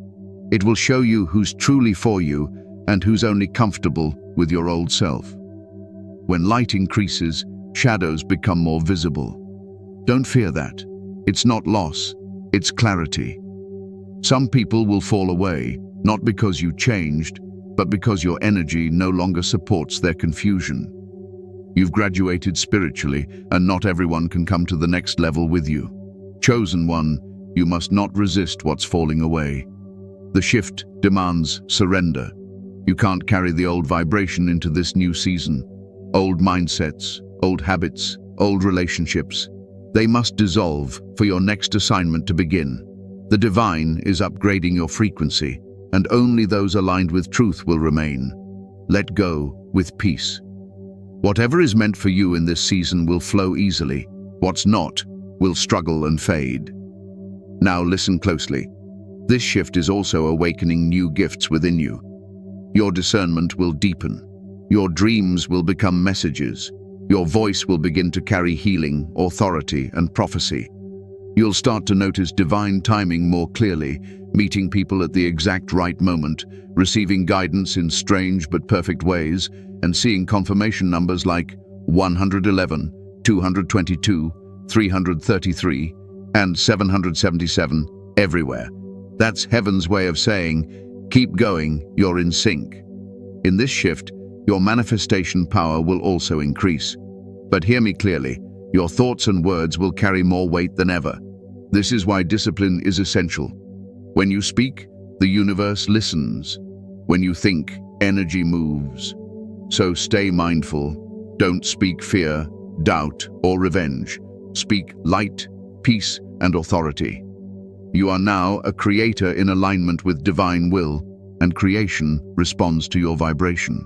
It will show you who's truly for you and who's only comfortable with your old self. When light increases, shadows become more visible. Don't fear that. It's not loss, it's clarity. Some people will fall away, not because you changed, but because your energy no longer supports their confusion. You've graduated spiritually, and not everyone can come to the next level with you. Chosen one, you must not resist what's falling away. The shift demands surrender. You can't carry the old vibration into this new season. Old mindsets, old habits, old relationships. They must dissolve for your next assignment to begin. The divine is upgrading your frequency, and only those aligned with truth will remain. Let go with peace. Whatever is meant for you in this season will flow easily. What's not will struggle and fade. Now listen closely. This shift is also awakening new gifts within you. Your discernment will deepen. Your dreams will become messages. Your voice will begin to carry healing, authority, and prophecy. You'll start to notice divine timing more clearly, meeting people at the exact right moment, receiving guidance in strange but perfect ways, and seeing confirmation numbers like 111, 222, 333, and 777 everywhere. That's heaven's way of saying, keep going, you're in sync. In this shift, your manifestation power will also increase. But hear me clearly, your thoughts and words will carry more weight than ever. This is why discipline is essential. When you speak, the universe listens. When you think, energy moves. So stay mindful. Don't speak fear, doubt, or revenge. Speak light, peace, and authority. You are now a creator in alignment with divine will, and creation responds to your vibration.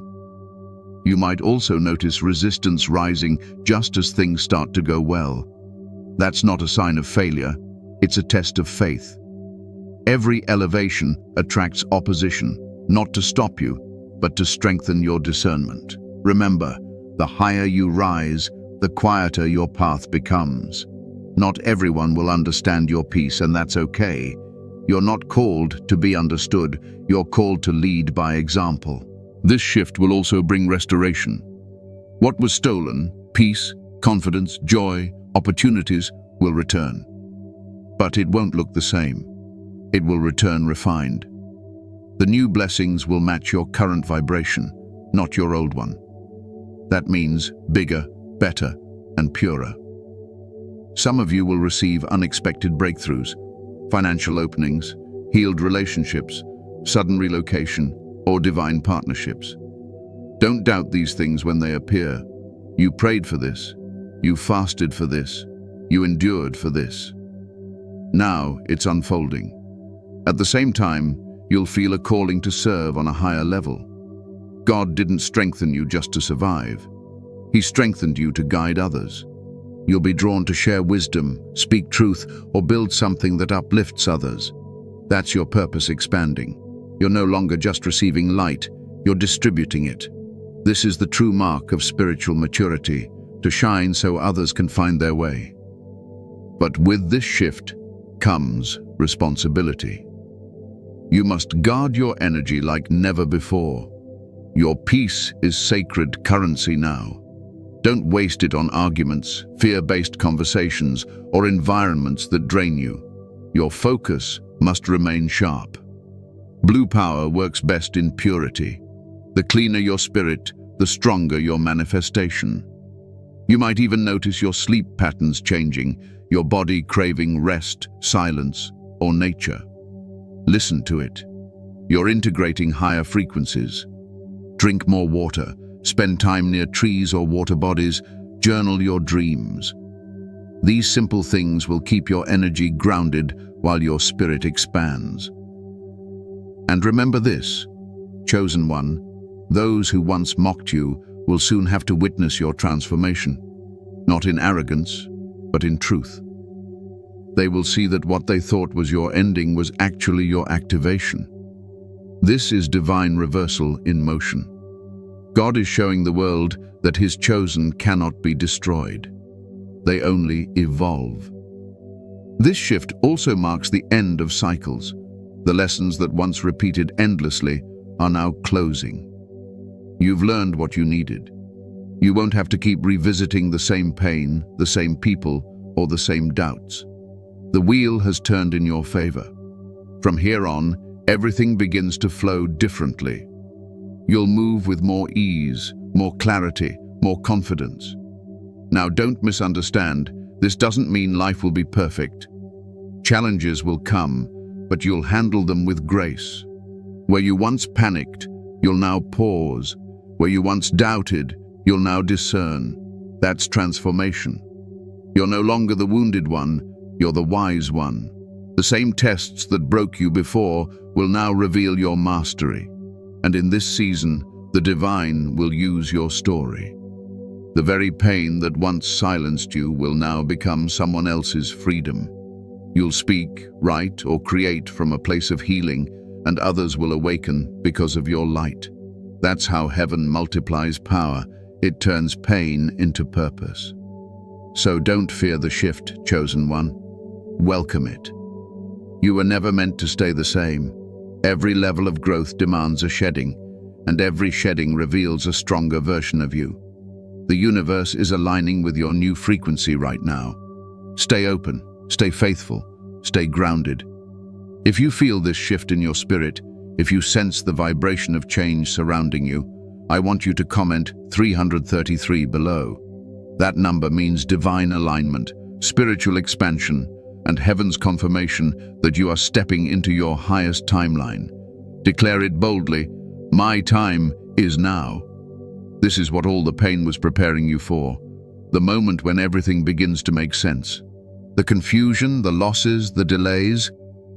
You might also notice resistance rising just as things start to go well. That's not a sign of failure, it's a test of faith. Every elevation attracts opposition, not to stop you, but to strengthen your discernment. Remember, the higher you rise, the quieter your path becomes. Not everyone will understand your peace, and that's okay. You're not called to be understood, you're called to lead by example. This shift will also bring restoration. What was stolen, peace, confidence, joy, opportunities, will return. But it won't look the same. It will return refined. The new blessings will match your current vibration, not your old one. That means bigger, better, and purer. Some of you will receive unexpected breakthroughs, financial openings, healed relationships, sudden relocation, or divine partnerships. Don't doubt these things when they appear. You prayed for this. You fasted for this. You endured for this. Now it's unfolding. At the same time, you'll feel a calling to serve on a higher level. God didn't strengthen you just to survive. He strengthened you to guide others. You'll be drawn to share wisdom, speak truth, or build something that uplifts others. That's your purpose expanding. You're no longer just receiving light, you're distributing it. This is the true mark of spiritual maturity, to shine so others can find their way. But with this shift comes responsibility. You must guard your energy like never before. Your peace is sacred currency now. Don't waste it on arguments, fear-based conversations, or environments that drain you. Your focus must remain sharp. Blue power works best in purity. The cleaner your spirit, the stronger your manifestation. You might even notice your sleep patterns changing, your body craving rest, silence, or nature. Listen to it. You're integrating higher frequencies. Drink more water, spend time near trees or water bodies, journal your dreams. These simple things will keep your energy grounded while your spirit expands. And remember this, chosen one, those who once mocked you will soon have to witness your transformation, not in arrogance, but in truth. They will see that what they thought was your ending was actually your activation. This is divine reversal in motion. God is showing the world that His chosen cannot be destroyed. They only evolve. This shift also marks the end of cycles. The lessons that once repeated endlessly are now closing. You've learned what you needed. You won't have to keep revisiting the same pain, the same people, or the same doubts. The wheel has turned in your favor. From here on, everything begins to flow differently. You'll move with more ease, more clarity, more confidence. Now, don't misunderstand. This doesn't mean life will be perfect. Challenges will come, but you'll handle them with grace. Where you once panicked, you'll now pause. Where you once doubted, You'll now discern. That's transformation. You're no longer the wounded one, you're the wise one. The same tests that broke you before will now reveal your mastery. And in this season, the divine will use your story. The very pain that once silenced you will now become someone else's freedom. You'll speak, write, or create from a place of healing, and others will awaken because of your light. That's how heaven multiplies power. It turns pain into purpose. So don't fear the shift, chosen one. Welcome it. You were never meant to stay the same. Every level of growth demands a shedding, and every shedding reveals a stronger version of you. The universe is aligning with your new frequency right now. Stay open, stay faithful, stay grounded. If you feel this shift in your spirit, if you sense the vibration of change surrounding you, I want you to comment 333 below. That number means divine alignment, spiritual expansion, and heaven's confirmation that you are stepping into your highest timeline. Declare it boldly, my time is now. This is what all the pain was preparing you for, the moment when everything begins to make sense. The confusion, the losses, the delays,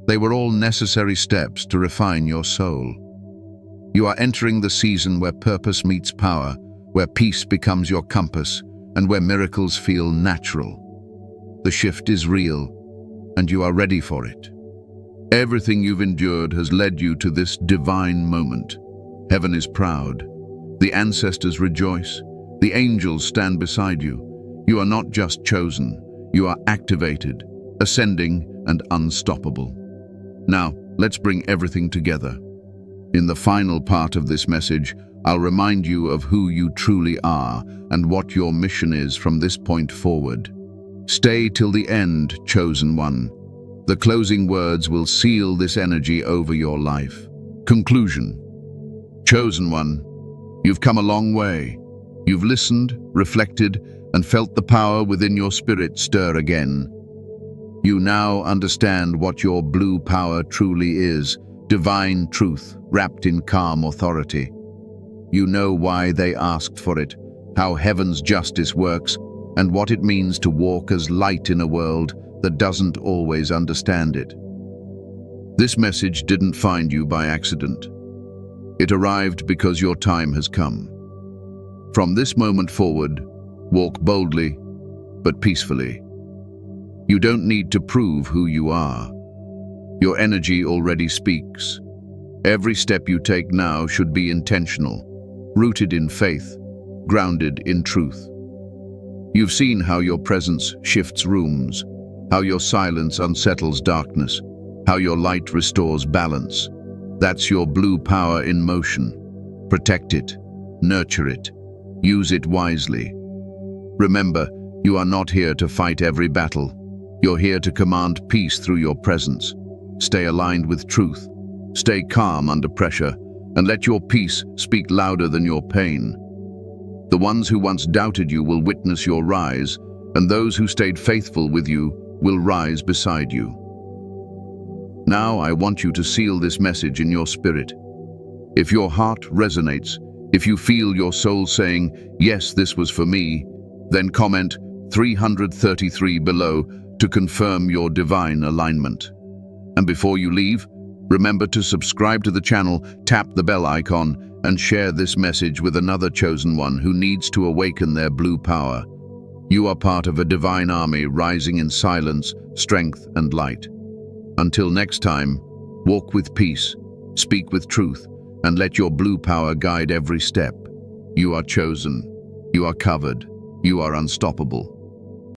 they were all necessary steps to refine your soul. You are entering the season where purpose meets power, where peace becomes your compass, and where miracles feel natural. The shift is real, and you are ready for it. Everything you've endured has led you to this divine moment. Heaven is proud. The ancestors rejoice. The angels stand beside you. You are not just chosen, you are activated, ascending, and unstoppable. Now, let's bring everything together. In the final part of this message, I'll remind you of who you truly are and what your mission is from this point forward. Stay till the end, chosen one. The closing words will seal this energy over your life. Conclusion. Chosen one, you've come a long way. You've listened, reflected, and felt the power within your spirit stir again. You now understand what your blue power truly is, divine truth wrapped in calm authority. You know why they asked for it, how heaven's justice works, and what it means to walk as light in a world that doesn't always understand it. This message didn't find you by accident. It arrived because your time has come. From this moment forward, walk boldly, but peacefully. You don't need to prove who you are. Your energy already speaks. Every step you take now should be intentional, rooted in faith, grounded in truth. You've seen how your presence shifts rooms, how your silence unsettles darkness, how your light restores balance. That's your blue power in motion. Protect it, nurture it, use it wisely. Remember, you are not here to fight every battle. You're here to command peace through your presence. Stay aligned with truth. Stay calm under pressure, and let your peace speak louder than your pain. The ones who once doubted you will witness your rise, and those who stayed faithful with you will rise beside you. Now I want you to seal this message in your spirit. If your heart resonates, if you feel your soul saying, yes, this was for me, then comment 333 below to confirm your divine alignment. And before you leave, remember to subscribe to the channel, tap the bell icon, and share this message with another chosen one who needs to awaken their blue power. You are part of a divine army rising in silence, strength, and light. Until next time, walk with peace, speak with truth, and let your blue power guide every step. You are chosen. You are covered. You are unstoppable.